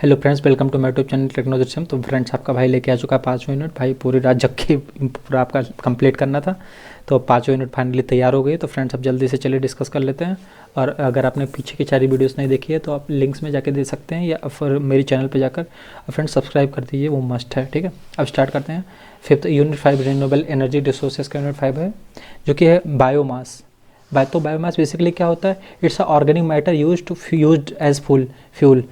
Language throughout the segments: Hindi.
Hello friends, welcome to my YouTube channel technology. तो फ्रेंड्स, आपका भाई लेके आ चुका है 5 यूनिट। भाई पूरी रात जग के पूरा आपका कंप्लीट करना था, तो 5 यूनिट फाइनली तैयार हो गई। तो फ्रेंड्स, अब जल्दी से चलिए डिस्कस कर लेते हैं। और अगर आपने पीछे की सारी वीडियोस नहीं देखी है तो आप लिंक्स में जाके दे सकते हैं, या फिर मेरी चैनल पर जाकर फ्रेंड्स सब्सक्राइब कर दीजिए, वो मस्ट है। ठीक है, अब स्टार्ट करते हैं। 5th unit 5 renewable energy resources का यूनिट 5 है, जो कि है बायोमास। तो बायोमास बेसिकली क्या होता है? It's a organic matter used as fuel.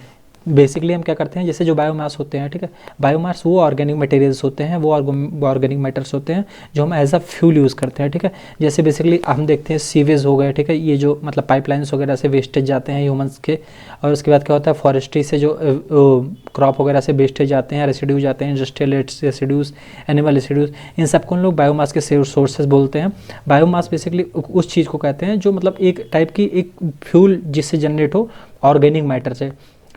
Basically हम क्या करते हैं, जैसे जो बायोमास होते हैं, ठीक है, बायोमास वो ऑर्गेनिक मटेरियल्स होते हैं, वो ऑर्गेनिक मैटर्स होते हैं जो हम एज अ फ्यूल यूज़ करते हैं। ठीक है, जैसे बेसिकली हम देखते हैं सीवेज हो गए, ठीक है, ये जो मतलब पाइपलाइंस वगैरह से वेस्टेज जाते हैं ह्यूमंस के, और उसके बाद क्या होता है, फॉरेस्ट्री से जो क्रॉप वगैरह से वेस्टेज जाते हैं, रेसिड्यूज जाते हैं, इंडस्ट्रियल रेसिड्यूज, एनिमल रेसिड्यूज, इन सबको हम लोग बायोमास के सोर्सेज बोलते हैं। बायोमास बेसिकली उस चीज़ को कहते हैं जो मतलब एक टाइप की एक फ्यूल जिससे जनरेट हो ऑर्गेनिक मैटर से।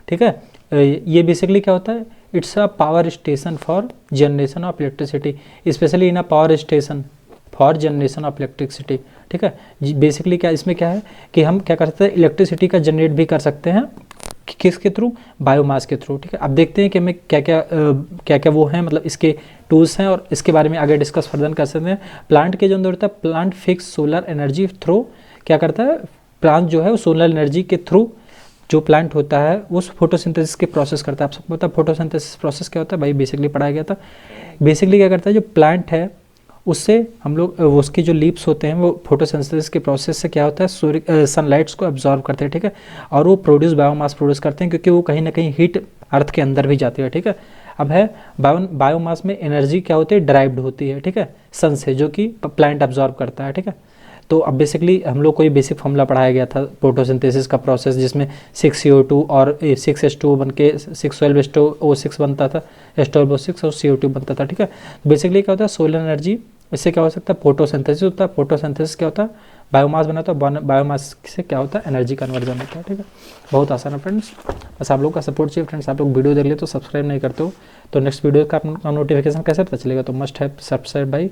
ठीक है, ये बेसिकली क्या होता है, it's a power station for generation of electricity, specially in a power station for generation of electricity. ठीक है, बेसिकली क्या इसमें क्या है कि हम क्या कर सकते हैं, इलेक्ट्रिसिटी का जनरेट भी कर सकते हैं, किसके थ्रू? बायोमास के थ्रू। ठीक है, अब देखते हैं कि हमें क्या क्या वो हैं, मतलब इसके टूल्स हैं, और इसके बारे में आगे डिस्कस फर्दर कर सकते हैं। प्लांट के जो अंदर होता है, plant fix solar energy through क्या करता है, प्लांट जो है वो सोलर एनर्जी के थ्रू जो प्लांट होता है उस फोटोसिंथेसिस के प्रोसेस करता है। आप सबको पता है फोटोसिंथेसिस प्रोसेस क्या होता है? भाई बेसिकली पढ़ाया गया था। बेसिकली क्या करता है, जो प्लांट है उससे हम लोग उसके जो लीव्स होते हैं वो फोटोसिंथेसिस के प्रोसेस से क्या होता है, सूर्य सनलाइट्स को एब्जॉर्ब करते हैं। ठीक है, और वो बायोमास प्रोड्यूस करते हैं, क्योंकि वो कहीं ना कहीं हीट अर्थ के अंदर भी जाती है। ठीक है, अब है बायोमास में एनर्जी क्या होती है, ड्राइव्ड होती है, ठीक है, सन से, जो कि प्लांट एब्जॉर्ब करता है। ठीक है, तो अब बेसिकली हम लोग को ये बेसिक फॉर्मूला पढ़ाया गया था फोटोसिंथेसिस का प्रोसेस, जिसमें 6CO2 और 6H2 बन के 612H2O6 बनता था, H12O6 और CO2 बनता था। ठीक है, बेसिकली क्या होता है, सोलर एनर्जी, इससे क्या हो सकता है, फोटोसिंथेसिस होता है। फोटोसिंथेसिस क्या होता है, बायोमास बनाता है, बायोमास से क्या होता है, एनर्जी कन्वर्जन होता है। ठीक है, बहुत आसान है फ्रेंड्स, बस आप लोग का सपोर्ट चाहिए। फ्रेंड्स, आप लोग वीडियो देख ले तो सब्सक्राइब नहीं करते हो, तो नेक्स्ट वीडियो का नोटिफिकेशन कैसे पता चलेगा? तो मस्ट है सब्सक्राइब भाई।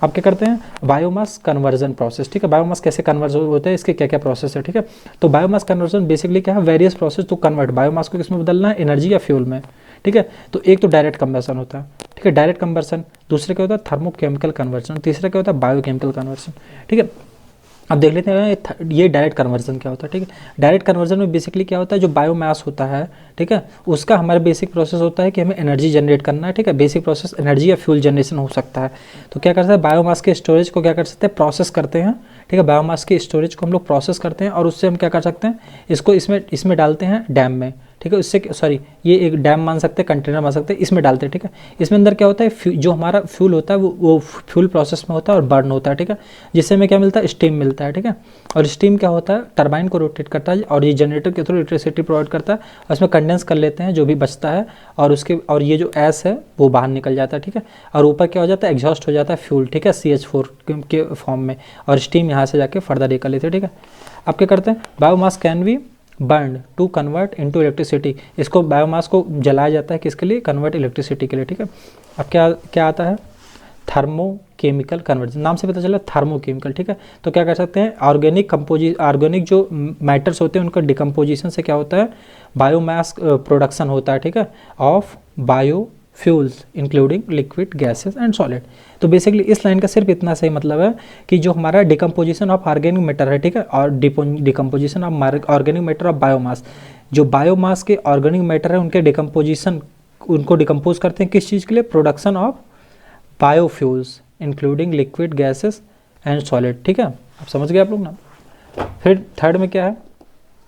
अब क्या करते हैं, बायोमास कन्वर्जन प्रोसेस। ठीक है, बायोमास कैसे कन्वर्जन होता है, इसके क्या क्या प्रोसेस है। ठीक है, तो बायोमास कन्वर्जन बेसिकली क्या है, various process to convert biomass को किसमें बदलना है, एनर्जी या फ्यूल में। ठीक है, तो एक तो डायरेक्ट कंबशन होता है, ठीक है, डायरेक्ट कंबशन। दूसरा क्या होता है, थर्मोकेमिकल कन्वर्जन। तीसरा क्या होता है, बायोकेमिकल कन्वर्जन। ठीक है, अब देख लेते हैं ये डायरेक्ट कन्वर्जन क्या होता है। ठीक है, डायरेक्ट कन्वर्जन में बेसिकली क्या होता है, जो बायोमास होता है, ठीक है, उसका हमारा बेसिक प्रोसेस होता है कि हमें एनर्जी जनरेट करना है। ठीक है, बेसिक प्रोसेस एनर्जी या फ्यूल जनरेशन हो सकता है। तो क्या करते हैं, बायोमास के स्टोरेज को क्या कर सकते हैं, प्रोसेस करते हैं। ठीक है, बायोमास के स्टोरेज को हम लोग प्रोसेस करते हैं, और उससे हम क्या कर सकते हैं, इसको इसमें डालते हैं डैम में। ठीक है, उससे सॉरी, ये एक डैम मान सकते हैं, कंटेनर मान सकते हैं, इसमें डालते हैं। ठीक है, इसमें अंदर क्या होता है, जो हमारा फ्यूल होता है वो फ्यूल प्रोसेस में होता है और बर्न होता है। ठीक है, जिससे हमें क्या मिलता है, स्टीम मिलता है। ठीक है, और स्टीम क्या होता है, टरबाइन को रोटेट करता है, और ये जनरेटर के थ्रू इलेक्ट्रिसिटी प्रोवाइड करता है, और उसमें कंडेंस कर लेते हैं जो भी बचता है, और ये जो एस है वो बाहर निकल जाता है। ठीक है, और ऊपर क्या हो जाता है, एग्जॉस्ट हो जाता है फ्यूल, ठीक है, CH4 के फॉर्म में, और स्टीम यहाँ से जाके फर्दर निकल लेते हैं। ठीक है, अब क्या करते हैं, biomass can be burn to convert into electricity. इसको बायोमास को जलाया जाता है किसके लिए, कन्वर्ट इलेक्ट्रिसिटी के लिए। ठीक है, अब क्या आता है, थर्मोकेमिकल कन्वर्जन, नाम से पता चला थर्मोकेमिकल। ठीक है, तो क्या कर सकते हैं, ऑर्गेनिक जो मैटर्स होते हैं उनका डिकम्पोजिशन से क्या होता है, बायोमास प्रोडक्शन होता है। ठीक है, of biofuels including liquid gases and solid. तो बेसिकली इस लाइन का सिर्फ इतना सही मतलब है कि जो हमारा डिकम्पोजिशन ऑफ ऑर्गेनिक मैटर है, ठीक है, और decomposition of organic matter of biomass, जो बायोमास के ऑर्गेनिक मैटर है उनके डिकम्पोजिशन, उनको डिकम्पोज करते हैं किस चीज़ के लिए, production of biofuels including liquid gases and solid. ठीक है, आप समझ गए आप लोग ना। फिर थर्ड में क्या है,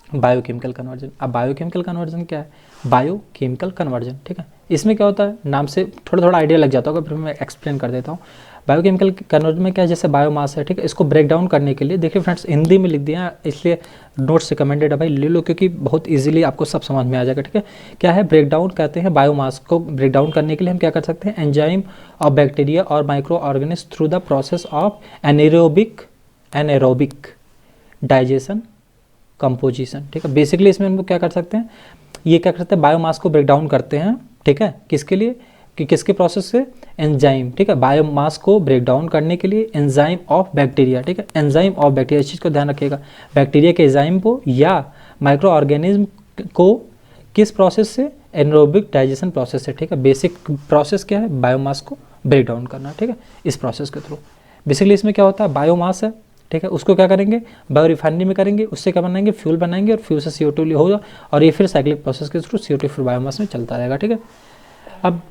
बायोकेमिकल कन्वर्जन। अब बायोकेमिकल कन्वर्जन क्या है, बायोकेमिकल कन्वर्जन। ठीक है, इसमें क्या होता है, नाम से थोड़ा आइडिया लग जाता होगा, फिर मैं एक्सप्लेन कर देता हूँ। बायोकेमिकल कन्वर्जन में क्या है, जैसे बायोमास है, ठीक है, इसको ब्रेक डाउन करने के लिए, देखिए फ्रेंड्स हिंदी में लिख दिया, इसलिए नोट्स रिकमेंडेड है भाई, ले लो, क्योंकि बहुत इजीली आपको सब समझ में आ जाएगा। ठीक है, क्या है, ब्रेक डाउन कहते हैं, बायोमास को ब्रेक डाउन करने के लिए हम क्या कर सकते हैं, एंजाइम ऑफ बैक्टीरिया और micro organism through the process of anaerobic digestion composition. ठीक है, बेसिकली इसमें हम लोग क्या कर सकते हैं, ये क्या करते हैं, बायोमास को ब्रेक डाउन करते हैं। ठीक है, किसके लिए, कि किसके प्रोसेस से, एंजाइम। ठीक है, बायोमास को ब्रेक डाउन करने के लिए एंजाइम ऑफ बैक्टीरिया। ठीक है, एंजाइम ऑफ बैक्टीरिया, इस चीज़ को ध्यान रखिएगा, बैक्टीरिया के एंजाइम को या माइक्रो ऑर्गेनिज्म को किस प्रोसेस से, एनारोबिक डाइजेशन प्रोसेस है, ठीक है। बेसिक प्रोसेस क्या है, बायोमास को ब्रेक डाउन करना, ठीक है, इस प्रोसेस के थ्रू। बेसिकली इसमें क्या होता है, बायोमास है, ठीक है, उसको क्या करेंगे, बायो रिफाइनरी में करेंगे, उससे क्या बनाएंगे, फ्यूल बनाएंगे, और फ्यूल से CO2 होगा, और ये फिर साइक्लिक प्रोसेस के थ्रू CO2 फिर बायोमास में चलता रहेगा, ठीक है। अब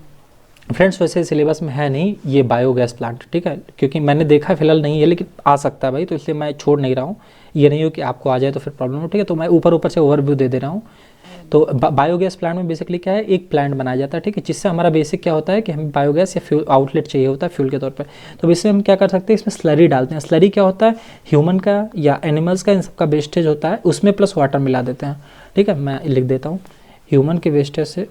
फ्रेंड्स वैसे सिलेबस में है नहीं ये बायोगैस प्लांट, ठीक है, क्योंकि मैंने देखा फिलहाल नहीं है, लेकिन आ सकता है भाई, तो इसलिए मैं छोड़ नहीं रहा हूँ। ये नहीं हो कि आपको आ जाए तो फिर प्रॉब्लम हो, ठीक है, तो मैं ऊपर ऊपर से ओवरव्यू दे दे रहा हूँ। तो बायोगैस प्लांट में बेसिकली क्या है, एक प्लांट बनाया जाता है, ठीक है, जिससे हमारा बेसिक क्या होता है कि हमें बायोगैस या फ्यूल आउटलेट चाहिए होता है फ्यूल के तौर पे। तो इसमें हम क्या कर सकते हैं, इसमें स्लरी डालते हैं। स्लरी क्या होता है, ह्यूमन का या एनिमल्स का, इन सबका वेस्टेज होता है, उसमें प्लस वाटर मिला देते हैं, ठीक है। मैं लिख देता हूँ, ह्यूमन के वेस्टेज से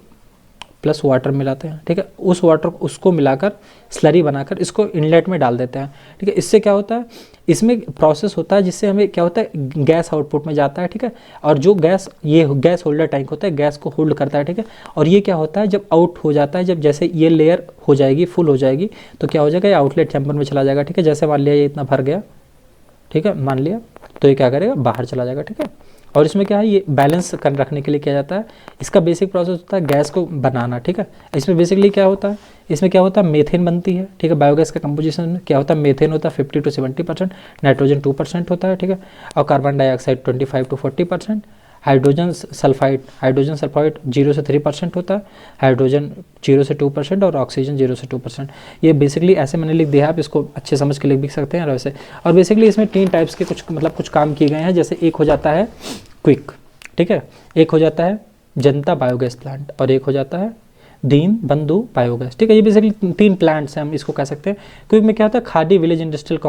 प्लस वाटर मिलाते हैं, ठीक है, उस वाटर उसको मिलाकर स्लरी बनाकर इसको इनलेट में डाल देते हैं, ठीक है। इससे क्या होता है, इसमें प्रोसेस होता है जिससे हमें क्या होता है, गैस आउटपुट में जाता है, ठीक है। और जो गैस, ये गैस होल्डर टैंक होता है, गैस को होल्ड करता है, ठीक है। और ये क्या होता है, जब आउट हो जाता है, जब जैसे ये लेयर हो जाएगी, फुल हो जाएगी, तो क्या हो जाएगा, ये आउटलेट चैम्बर में चला जाएगा, ठीक है। जैसे मान लिया ये इतना भर गया, ठीक है, मान लिया, तो ये क्या करेगा, बाहर चला जाएगा, ठीक है। और इसमें क्या है, ये बैलेंस कर रखने के लिए किया जाता है। इसका बेसिक प्रोसेस होता है गैस को बनाना, ठीक है। इसमें बेसिकली क्या होता है, इसमें क्या होता है, मेथेन बनती है, ठीक है। बायोगैस का कंपोजिशन में क्या होता है, मेथेन होता है 50 to 70%, नाइट्रोजन 2% होता है, ठीक है, और carbon dioxide 25 to 40%, hydrogen sulphide 0 से 3% होता है, हाइड्रोजन 0 से 2%, और ऑक्सीजन 0 से 2%। ये बेसिकली ऐसे मैंने लिख दिया है, आप इसको अच्छे समझ के लिख भी सकते हैं वैसे। और बेसिकली इसमें 3 टाइप्स के कुछ काम किए गए हैं। जैसे एक हो जाता है क्विक, ठीक है, एक हो जाता है जनता बायोगैस प्लांट, और एक हो जाता है दीन बंधु बायोगैस, ठीक है। ये बेसिकली 3 प्लांट्स हैं, हम इसको कह सकते हैं। क्विक में क्या होता है, खादी विलेज इंडस्ट्रियल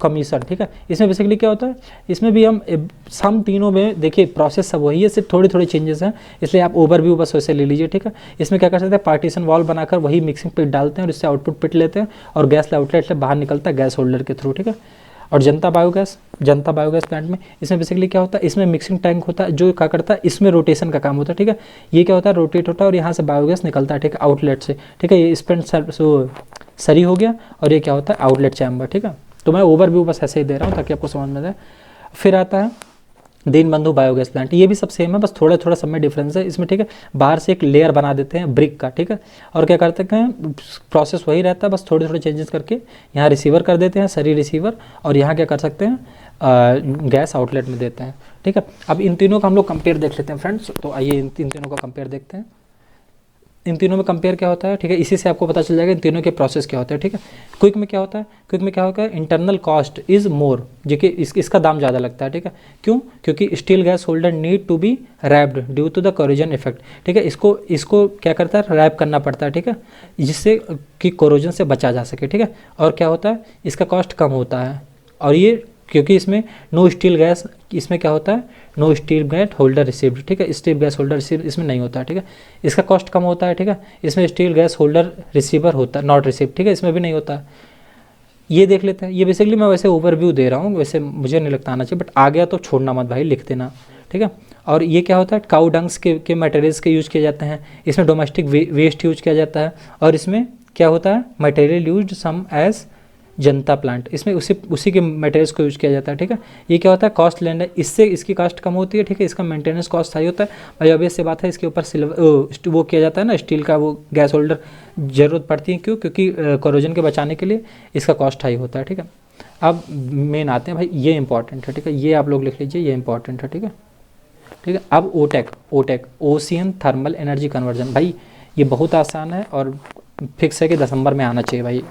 कमीशन, ठीक है। इसमें बेसिकली क्या होता है, इसमें भी हम तीनों में देखिए प्रोसेस सब वही है, सिर्फ थोड़ी थोड़ी चेंजेस हैं, इसलिए आप ओवरव्यू बस वैसे ले लीजिए, ठीक है। इसमें क्या कर सकते हैं, पार्टीशन वॉल बनाकर वही मिक्सिंग पिट डालते हैं, और इससे आउटपुट पिट लेते हैं, और गैस आउटलेट से बाहर निकलता है गैस होल्डर के थ्रू, ठीक है। और जनता बायोगैस प्लांट में इसमें बेसिकली क्या होता है, इसमें मिक्सिंग टैंक होता है, जो क्या करता है, इसमें रोटेशन का काम होता है, ठीक है। ये क्या होता है, रोटेट होता है, और यहाँ से बायोगैस निकलता है, ठीक है, आउटलेट से, ठीक है। ये स्पेंट सरी हो गया, और ये क्या होता है, आउटलेट चैम्बर, ठीक है। तो मैं ओवरव्यू बस ऐसे ही दे रहा हूँ ताकि आपको समझ में आए। फिर आता है दीनबंधु बायोगैस प्लांट, ये भी सब सेम है, बस थोड़ा थोड़ा सब में डिफरेंस है इसमें, ठीक है। बाहर से एक लेयर बना देते हैं ब्रिक का, ठीक है, और क्या करते हैं, प्रोसेस वही रहता है, बस थोड़े थोड़े चेंजेस करके यहाँ रिसीवर कर देते हैं, सरी रिसीवर, और यहाँ क्या कर सकते हैं, गैस आउटलेट में देते हैं, ठीक है। अब इन तीनों का हम लोग कंपेयर देख लेते हैं फ्रेंड्स। तो आइए इन तीनों का कंपेयर देखते हैं। इन तीनों में कंपेयर क्या होता है, ठीक है, इसी से आपको पता चल जाएगा इन तीनों के प्रोसेस क्या होते हैं, ठीक है। क्विक में क्या होता है, क्विक में क्या होता है, इंटरनल कॉस्ट इज मोर, जो कि इसका दाम ज़्यादा लगता है, ठीक है। क्यों, क्योंकि steel gas holder need to be wrapped due to the corrosion effect, ठीक है। इसको क्या करता है, रैप करना पड़ता है, ठीक है, जिससे कि कोरोजन से बचा जा सके, ठीक है। और क्या होता है, इसका कॉस्ट कम होता है, और ये क्योंकि इसमें नो स्टील गैस, इसमें क्या होता है, no steel gas holder received, ठीक है, स्टील गैस होल्डर रिसीव इसमें नहीं होता है, ठीक है। इसका कॉस्ट कम होता है, ठीक है। इसमें स्टील गैस होल्डर रिसीवर होता है, नॉट रिसीव, ठीक है, इसमें भी नहीं होता है। ये देख लेते हैं। ये बेसिकली मैं वैसे ओवरव्यू दे रहा हूँ, वैसे मुझे नहीं लगता आना चाहिए, बट आ गया तो छोड़ना मत भाई, लिख देना, ठीक है। और ये क्या होता है, काउ डंग्स के मटेरियल्स के यूज़ किए जाते हैं, इसमें डोमेस्टिक वेस्ट यूज किया जाता है, और इसमें क्या होता है, मटेरियल यूज सम एज जनता प्लांट, इसमें उसी के मटेरियल्स को यूज किया जाता है, ठीक है। ये क्या होता है, कॉस्ट लैंड है, इससे इसकी कॉस्ट कम होती है, ठीक है। इसका मेंटेनेंस कॉस्ट हाई होता है भाई, ऑब्वियस सी बात है। इसके ऊपर सिल्वर वो किया जाता है ना, स्टील का वो गैस होल्डर ज़रूरत पड़ती है, क्यों, क्योंकि कोरोजन के बचाने के लिए इसका कॉस्ट हाई होता है, ठीक है। अब मेन आते हैं भाई, ये इंपॉर्टेंट है, ठीक है, ये आप लोग लिख लीजिए, ये इंपॉर्टेंट है, ठीक है, ठीक है। अब OTEC ocean thermal energy conversion, भाई ये बहुत आसान है, और फिक्स है कि दिसंबर में आना चाहिए भाई,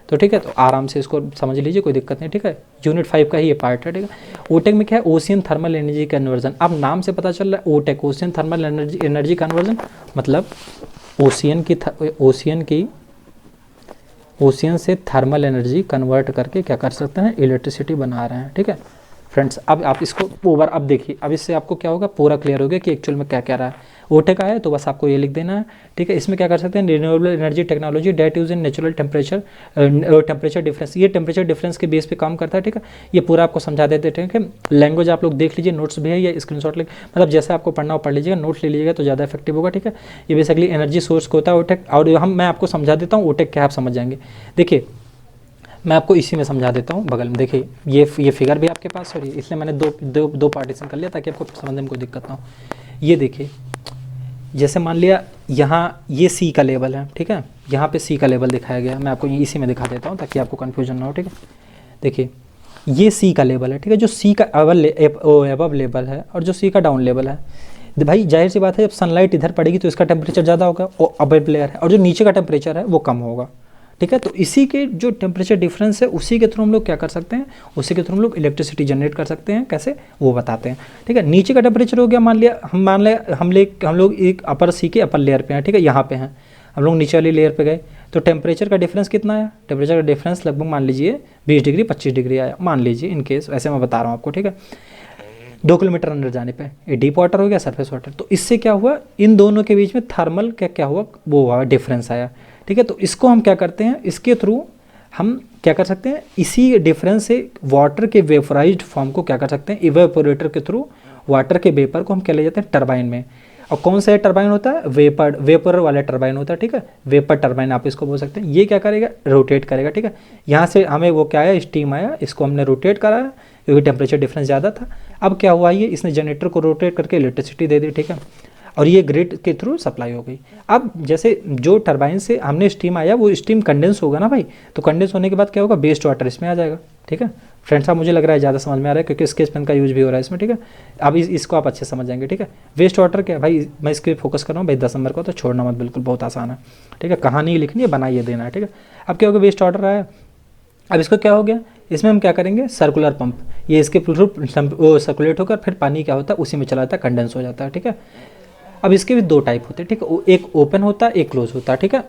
तो ठीक है। तो आराम से इसको समझ लीजिए, कोई दिक्कत नहीं, ठीक है। यूनिट 5 का ही ये पार्ट है, ठीक है। ओटेक में क्या है, ओशियन थर्मल एनर्जी कन्वर्जन। अब नाम से पता चल रहा है OTEC, ocean thermal energy conversion, मतलब ओशियन से थर्मल एनर्जी कन्वर्ट करके क्या कर सकते हैं, इलेक्ट्रिसिटी बना रहे हैं, ठीक है फ्रेंड्स। अब आप इसको अब देखिए, अब इससे आपको क्या होगा, पूरा क्लियर हो गया कि एक्चुअल में क्या क्या रहा है। ओटेक आया तो बस आपको ये लिख देना है, ठीक है। इसमें क्या कर सकते हैं, renewable energy technology that use in natural temperature difference, ये टेम्परेचर डिफरेंस के बेस पे काम करता है, ठीक है। ये पूरा आपको समझा देते हैं, ठीक है। लैंग्वेज आप लोग देख लीजिए, नोट्स भी है, या स्क्रीनशॉट ले, मतलब जैसे आपको पढ़ना हो पढ़ लीजिएगा, नोट्स ले लीजिएगा तो ज़्यादा इफेक्टिव होगा, ठीक है। ये बेसिकली एनर्जी सोर्स को होता है ओटेक, और मैं आपको समझा देता हूँ ओटेक क्या, आप समझ जाएंगे। देखिए मैं आपको इसी में समझा देता हूँ, बगल में देखिए, ये फिगर भी आपके पास, और इसलिए मैंने दो पार्टीशन कर लिया ताकि आपको समझने में कोई दिक्कत ना हो। ये देखिए, जैसे मान लिया यहाँ ये सी का लेवल है, ठीक है, यहाँ पे सी का लेवल दिखाया गया, मैं आपको इसी में दिखा देता हूँ ताकि आपको कन्फ्यूजन ना हो, ठीक है। देखिए ये सी का लेवल है, ठीक है, जो सी का अबव लेवल है और जो सी का डाउन लेवल है। भाई जाहिर सी बात है, जब सनलाइट इधर पड़ेगी तो इसका टेम्परेचर ज़्यादा होगा और अबव लेयर है, और जो नीचे का टेम्परेचर है वो कम होगा, ठीक है। तो इसी के जो टेम्परेचर डिफरेंस है उसी के थ्रू हम लोग क्या कर सकते हैं, उसी के थ्रू हम लोग इलेक्ट्रिसिटी जनरेट कर सकते हैं। कैसे, वो बताते हैं, ठीक है। नीचे का टेम्परेचर हो गया, मान लिया हम लोग एक अपर सी के अपर लेयर पे हैं, ठीक है, यहाँ पे हैं हम लोग, नीचे वाली लेयर पे गए तो टेम्परेचर का डिफरेंस कितना आया, टेम्परेचर का डिफरेंस लगभग मान लीजिए 20 डिग्री 25 डिग्री आया, मान लीजिए इन केस, ऐसे मैं बता रहा हूँ आपको, ठीक है। 2 किलोमीटर अंदर जाने पे ये डीप वाटर हो गया, सरफेस वाटर। तो इससे क्या हुआ, इन दोनों के बीच में थर्मल क्या हुआ, वो हुआ डिफरेंस आया, ठीक है। तो इसको हम क्या करते हैं, इसके थ्रू हम क्या कर सकते हैं, इसी डिफरेंस से वाटर के वेपराइज्ड फॉर्म को क्या कर सकते हैं, इवेपोरेटर के थ्रू वाटर के वेपर को हम क्या ले जाते हैं टरबाइन में। और कौन सा टरबाइन होता है, वेपर वाला टरबाइन होता है, ठीक है, वेपर टरबाइन आप इसको बोल सकते हैं। ये क्या करेगा, रोटेट करेगा, ठीक है। यहाँ से हमें वो क्या आया, स्टीम आया, इसको हमने रोटेट कराया क्योंकि टेम्परेचर डिफरेंस ज़्यादा था। अब क्या हुआ, ये इसने जनरेटर को रोटेट करके इलेक्ट्रिसिटी दे दी, ठीक है, और ये ग्रिड के थ्रू सप्लाई हो गई। अब जैसे जो टरबाइन से हमने स्टीम आया वो स्टीम कंडेंस होगा ना भाई, तो कंडेंस होने के बाद क्या होगा, वेस्ट वाटर इसमें आ जाएगा, ठीक है। फ्रेंड्स साहब मुझे लग रहा है ज़्यादा समझ में आ रहा है क्योंकि स्केच पेन का यूज भी हो रहा है इसमें, ठीक है। अब इसको आप अच्छे समझ जाएंगे, ठीक है। वेस्ट वाटर क्या है भाई, मैं इसके फोकस कर रहा हूँ भाई 10 नंबर को, तो छोड़ना मत, बिल्कुल बहुत आसान है, ठीक है। कहानी लिखनी है, बनाइए देना है, ठीक है। अब क्या होगा, वेस्ट वाटर आया, अब इसको क्या हो गया, इसमें हम क्या करेंगे, सर्कुलर पंप, ये इसके थ्रू सर्कुलेट होकर फिर पानी क्या होता है उसी में चला जाता है, कंडेंस हो जाता है, ठीक है। अब इसके भी 2 टाइप होते हैं, ठीक है, एक ओपन होता है, एक क्लोज होता है, ठीक है।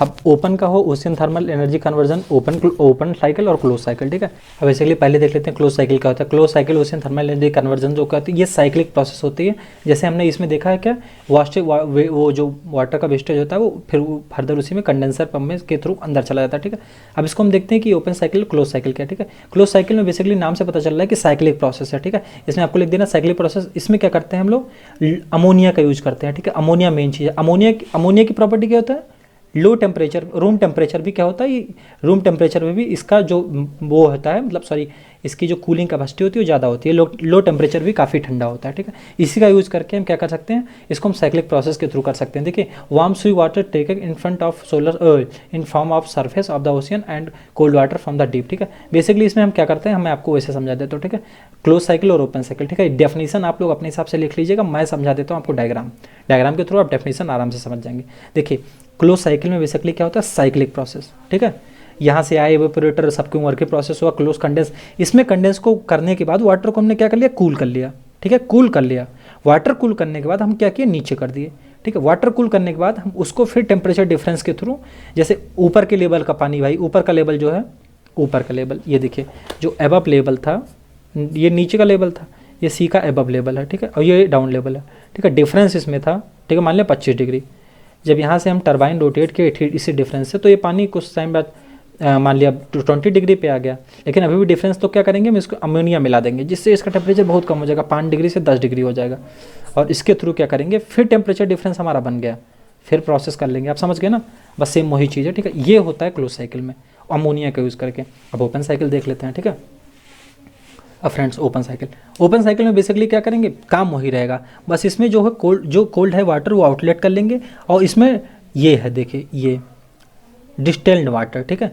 अब ओपन का हो ocean thermal energy conversion, open cycle और क्लोज साइकिल, ठीक है। अब बेसिकली पहले देख लेते हैं क्लोज साइकिल क्या होता है। Close cycle ocean thermal energy conversion जो कहती है, ये साइक्लिक प्रोसेस होती है। जैसे हमने इसमें देखा है क्या, वो जो वाटर का वेस्टेज होता है वो फिर फर्दर उसी में कंडेंसर पंप में के थ्रू अंदर चला जाता है, ठीक है। अब इसको हम देखते हैं कि ओपन साइकिल क्लोज साइकिल क्या है, ठीक है। क्लोज साइकिल में बेसिकली नाम से पता चल रहा है कि साइक्लिक प्रोसेस है, ठीक है। इसमें आपको लिख देना साइक्लिक प्रोसेस। इसमें क्या करते हैं हम लोग, अमोनिया का यूज करते हैं, ठीक है। अमोनिया मेन चीज़ है। अमोनिया की प्रॉपर्टी क्या होता है, लो टेम्परेचर, रूम टेम्परेचर भी क्या होता है, रूम टेम्परेचर में भी इसका जो वो होता है, मतलब सॉरी, इसकी जो कूलिंग कैपेसिटी होती है वो ज़्यादा होती है, लो टेम्परेचर भी काफ़ी ठंडा होता है, ठीक है। इसी का यूज़ करके हम क्या कर सकते हैं, इसको हम साइक्लिक प्रोसेस के थ्रू कर सकते हैं। देखिए, वार्म स्वी water taken in front of solar in form of surface of the ocean and cold water from the deep, ठीक है। बेसिकली इसमें हम क्या करते हैं, मैं आपको वैसे समझा देता हूँ, ठीक है। क्लोज साइकिल और ओपन साइकिल, ठीक है। डेफिनेशन आप लोग अपने हिसाब से लिख लीजिएगा, मैं समझा देता हूँ आपको डायग्राम के थ्रू आप डेफिनेशन आराम से समझ जाएंगे। देखिए, क्लोज साइकिल में बेसिकली क्या होता है, साइक्लिक प्रोसेस, ठीक है। यहाँ से आए इवेपोरेटर, सबके उम्र के प्रोसेस हुआ, क्लोज कंडेंस। इसमें कंडेंस को करने के बाद वाटर को हमने क्या कर लिया, कूल कर लिया, ठीक है, कूल कर लिया। वाटर कूल करने के बाद हम क्या किए, नीचे कर दिए, ठीक है। वाटर कूल करने के बाद हम उसको फिर टेम्परेचर डिफरेंस के थ्रू, जैसे ऊपर के लेवल का पानी, भाई ऊपर का लेवल जो है, ऊपर का लेवल ये देखिए, जो एबव लेवल था, ये नीचे का लेवल था, ये सी का एबव लेवल है, ठीक है, और ये डाउन लेवल है, ठीक है। डिफरेंस इसमें था, ठीक है, मान लिया 25 डिग्री। जब यहाँ से हम टरबाइन रोटेट किए इसी डिफरेंस से, तो ये पानी कुछ टाइम बाद मान लिया 20 डिग्री पे आ गया, लेकिन अभी भी डिफरेंस तो क्या करेंगे, हम इसको अमोनिया मिला देंगे, जिससे इसका टेम्परेचर बहुत कम हो जाएगा, 5 डिग्री से 10 डिग्री हो जाएगा। और इसके थ्रू क्या करेंगे, फिर टेम्परेचर डिफरेंस हमारा बन गया, फिर प्रोसेस कर लेंगे, आप समझ गए ना, बस सेम वही चीज़ है, ठीक है। ये होता है क्लोज साइकिल में अमोनिया का यूज़ करके। अब ओपन साइकिल देख लेते हैं, ठीक है। अब फ्रेंड्स ओपन साइकिल में बेसिकली क्या करेंगे, काम वही रहेगा, बस इसमें जो है जो कोल्ड है वाटर वो आउटलेट कर लेंगे, और इसमें ये है, देखिए ये डिस्टिल्ड वाटर, ठीक है,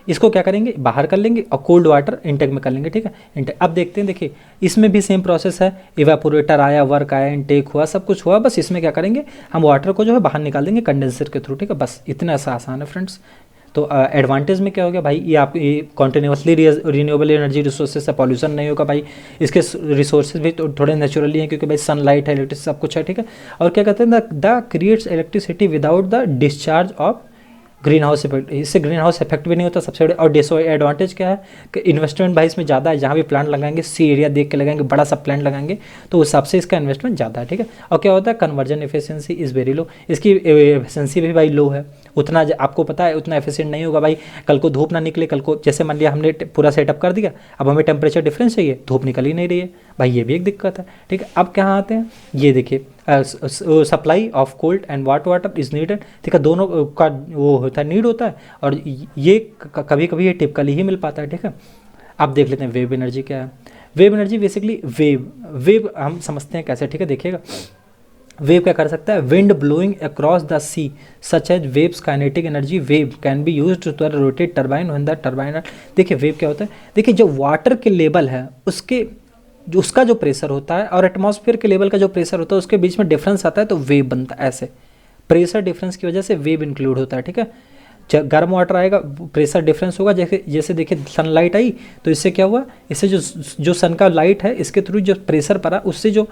इसको क्या करेंगे, बाहर कर लेंगे और कोल्ड वाटर इंटेक में कर लेंगे, ठीक है। अब देखते हैं, देखिए इसमें भी सेम प्रोसेस है, इवेपोरेटर आया, वर्क आया, इंटेक हुआ, सब कुछ हुआ, बस इसमें क्या करेंगे, हम वाटर को जो है बाहर निकाल देंगे कंडेंसर के थ्रू, ठीक है। बस इतना सा आसान है फ्रेंड्स। तो एडवांटेज में क्या हो गया भाई, ये आप कॉन्टिन्यूसली रिन्यूएबल एनर्जी रिसोर्सेज से पॉल्यूशन नहीं होगा भाई, इसके रिसोर्सेज भी तो थोड़े नेचुरली हैं क्योंकि भाई सनलाइट है, इलेक्ट्रिसिटी सब कुछ है, ठीक है। और क्या कहते हैं, the creates electricity without the discharge of green house effect, इससे ग्रीन हाउस इफेक्ट भी नहीं होता सबसे बड़े। और डिसएडवांटेज क्या है कि इन्वेस्टमेंट भाई इसमें ज़्यादा है, जहाँ भी प्लांट लगाएंगे सी एरिया देख के लगाएंगे, बड़ा सा प्लांट लगाएंगे तो उस हिसाब से इसका इन्वेस्टमेंट ज़्यादा है, ठीक है। और क्या होता है, conversion efficiency is very low, इसकी एफिशिएंसी भी भाई लो है, उतना आपको पता है उतना एफिशिएंट नहीं होगा भाई। कल को धूप ना निकले, कल को जैसे मान लिया हमने पूरा सेटअप कर दिया, अब हमें टेम्परेचर डिफरेंस चाहिए, धूप निकल ही नहीं रही है भाई, ये भी एक दिक्कत है, ठीक है। अब कहाँ आते हैं, ये देखिए supply of cold and what water is needed, ठीक है, दोनों का वो होता है, नीड होता है, और ये कभी कभी ये टिपिकली ही मिल पाता है, ठीक है। अब देख लेते हैं वेव एनर्जी क्या है। वेव एनर्जी बेसिकली वेव हम समझते हैं कैसे, ठीक है। देखिएगा वेव क्या कर सकता है, wind blowing across the sea such as waves kinetic energy wave can be used to rotate turbine when the turbine. देखिए वेव क्या होता है, देखिए जो वाटर के लेवल है उसके जो उसका जो प्रेशर होता है और एटमॉस्फेयर के लेवल का जो प्रेशर होता है उसके बीच में डिफरेंस आता है तो वेव बनता है। ऐसे प्रेशर डिफरेंस की वजह से वेव इंक्लूड होता है, ठीक है। गर्म वाटर आएगा, प्रेशर डिफरेंस होगा, जैसे जैसे देखिए सनलाइट आई तो इससे क्या हुआ, इससे जो सन का लाइट है इसके थ्रू जो प्रेशर पड़ा उससे जो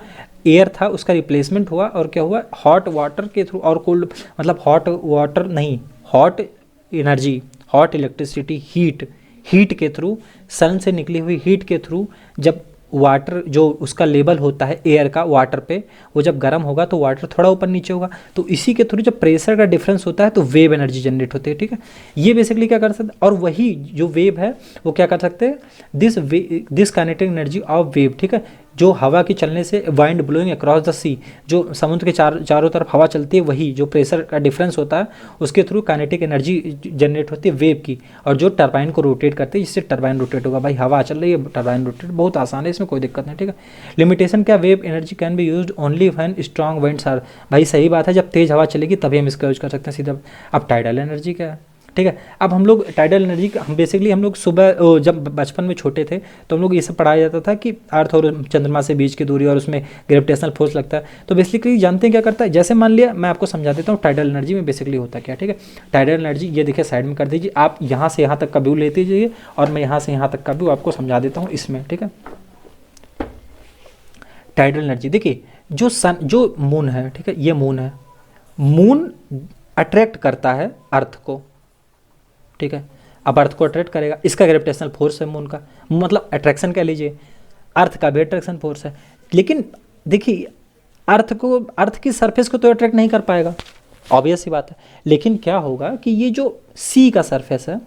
एयर था उसका रिप्लेसमेंट हुआ और क्या हुआ, हॉट वाटर के थ्रू और कोल्ड मतलब हॉट वाटर नहीं, hot energy, hot electricity, heat के थ्रू, सन से निकली हुई हीट के थ्रू जब वाटर जो उसका लेवल होता है एयर का वाटर पे, वो जब गर्म होगा तो वाटर थोड़ा ऊपर नीचे होगा, तो इसी के थ्रू जब प्रेशर का डिफरेंस होता है तो वेव एनर्जी जनरेट होती है, ठीक है। ये बेसिकली क्या कर सकते हैं, और वही जो वेव है वो क्या कर सकते हैं, this kinetic energy of wave, ठीक है, जो हवा के चलने से वाइंड ब्लोइंग अक्रॉस द सी, जो समुद्र के चारों तरफ हवा चलती है वही जो प्रेशर का डिफरेंस होता है उसके थ्रू काइनेटिक एनर्जी जनरेट होती है वेव की, और जो टरबाइन को रोटेट करती है जिससे टरबाइन रोटेट होगा। भाई हवा चल रही है टरबाइन रोटेट, बहुत आसान है, इसमें कोई दिक्कत नहीं, ठीक है। लिमिटेशन क्या, wave energy can be used only when strong winds are, भाई सही बात है, जब तेज हवा चलेगी तभी हम इसका यूज कर सकते हैं सीधा। अब टाइडल एनर्जी क्या है, ठीक है। अब हम लोग टाइडल एनर्जी हम बेसिकली हम लोग सुबह जब बचपन में छोटे थे तो हम लोग ये सब पढ़ाया जाता था कि अर्थ और चंद्रमा से बीच की दूरी और उसमें ग्रेविटेशनल फोर्स लगता है, तो बेसिकली जानते हैं क्या करता है, जैसे मान लिया मैं आपको समझा देता हूँ टाइडल एनर्जी में बेसिकली होता क्या, ठीक है। टाइडल एनर्जी ये देखिए साइड में कर दीजिए, आप यहाँ से यहाँ तक का व्यू लेते जाइए और मैं यहाँ से यहाँ तक का व्यू आपको समझा देता हूँ इसमें, ठीक है। टाइडल एनर्जी देखिए जो सन जो मून है, ठीक है, ये मून है, मून अट्रैक्ट करता है अर्थ को, ठीक है। अब अर्थ को अट्रैक्ट करेगा, इसका ग्रेविटेशनल फोर्स है मून का, मतलब अट्रैक्शन कह लीजिए, अर्थ का भी अट्रैक्शन फोर्स है। लेकिन देखिए अर्थ की सरफेस को तो अट्रैक्ट नहीं कर पाएगा, ऑब्वियस सी बात है। लेकिन क्या होगा कि ये जो सी का सरफेस है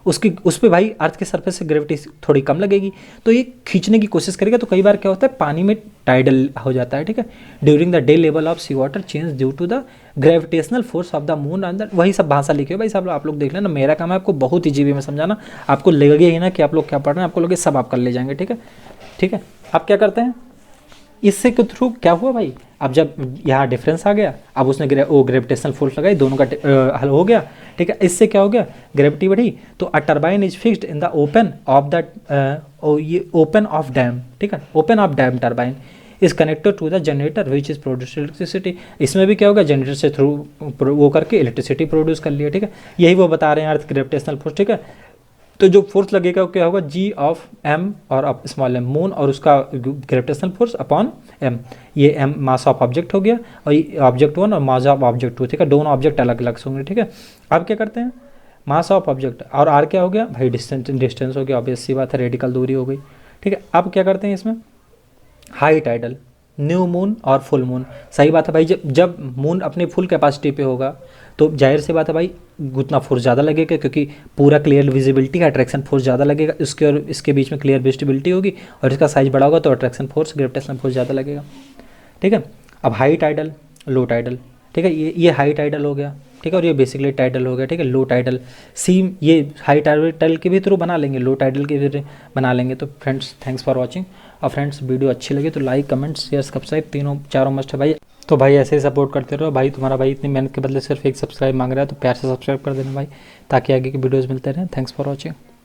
उस पर भाई अर्थ के सरफेस से ग्रेविटी थोड़ी कम लगेगी तो ये खींचने की कोशिश करेगा, तो कई बार क्या होता है पानी में टाइडल हो जाता है, ठीक है। During the day level of sea water change due to the gravitational force of the moon अंदर, वही सब भाषा लिखे हो भाई साहब, आप लोग देख लेना, मेरा काम है आपको बहुत ईजी वे में समझाना, आपको लगे ही ना कि आप लोग क्या पढ़ रहे हैं, आपको लगे सब आप कर ले जाएंगे, ठीक है, ठीक है। आप क्या करते हैं इससे के थ्रू क्या हुआ भाई, अब जब यहाँ डिफरेंस आ गया, अब उसने वो ग्रेविटेशनल फोर्स लगाई, दोनों का हल हो गया, ठीक है। इससे क्या हो गया, ग्रेविटी बढ़ी, तो a turbine is fixed in the open of the ये ओपन ऑफ डैम, ठीक है, open of dam turbine is connected to the generator which is produce electricity. इसमें भी क्या होगा, जनरेटर से थ्रू वो करके इलेक्ट्रिसिटी प्रोड्यूस कर लिया, ठीक है। यही वो बता रहे हैं अर्थ ग्रेविटेशनल फोर्स, ठीक है। तो जो फोर्स लगेगा वो क्या होगा, जी ऑफ एम और स्मॉल एम मून और उसका ग्रेविटेशनल फोर्स अपॉन एम, ये एम मास ऑफ ऑब्जेक्ट हो गया और ये ऑब्जेक्ट 1 और मास ऑफ ऑब्जेक्ट 2, ठीक है, दोनों ऑब्जेक्ट अलग अलग होंगे, ठीक है। अब क्या करते हैं, मास ऑफ ऑब्जेक्ट और आर क्या हो गया भाई, डिस्टेंस हो गया, ऑब्वियस सी बात है, रेडिकल दूरी हो गई, ठीक है। अब क्या करते हैं इसमें, हाई टाइडल, न्यू मून और फुल मून, सही बात है भाई, जब मून अपनी फुल कैपेसिटी पे होगा तो जाहिर सी बात है भाई उतना फोर्स ज़्यादा लगेगा, क्योंकि पूरा क्लियर विजिबिलिटी का अट्रैक्शन फोर्स ज़्यादा लगेगा, इसके और इसके बीच में क्लियर विजिबिलिटी होगी और इसका साइज बड़ा होगा तो अट्रैक्शन फोर्स ग्रेविटेशनल फोर्स ज़्यादा लगेगा, ठीक है। अब हाई टाइडल, लो टाइडल, ठीक है, ये हाई टाइडल हो गया, ठीक है, और ये बेसिकली टाइडल हो गया, ठीक है। लो टाइडल सीम ये हाई टाइडल के भी थ्रू बना लेंगे, लो टाइडल के भी बना लेंगे। तो फ्रेंड्स थैंक्स फॉर वॉचिंग, और फ्रेंड्स वीडियो अच्छी लगी तो लाइक कमेंट शेयर सब्सक्राइब तीनों चारों मस्ट है भाई। तो भाई ऐसे ही सपोर्ट करते रहो भाई, तुम्हारा भाई इतनी मेहनत के बदले सिर्फ एक सब्सक्राइब मांग रहा है, तो प्यार से सब्सक्राइब कर देना भाई ताकि आगे की वीडियोज़ मिलते रहें। Thanks for watching.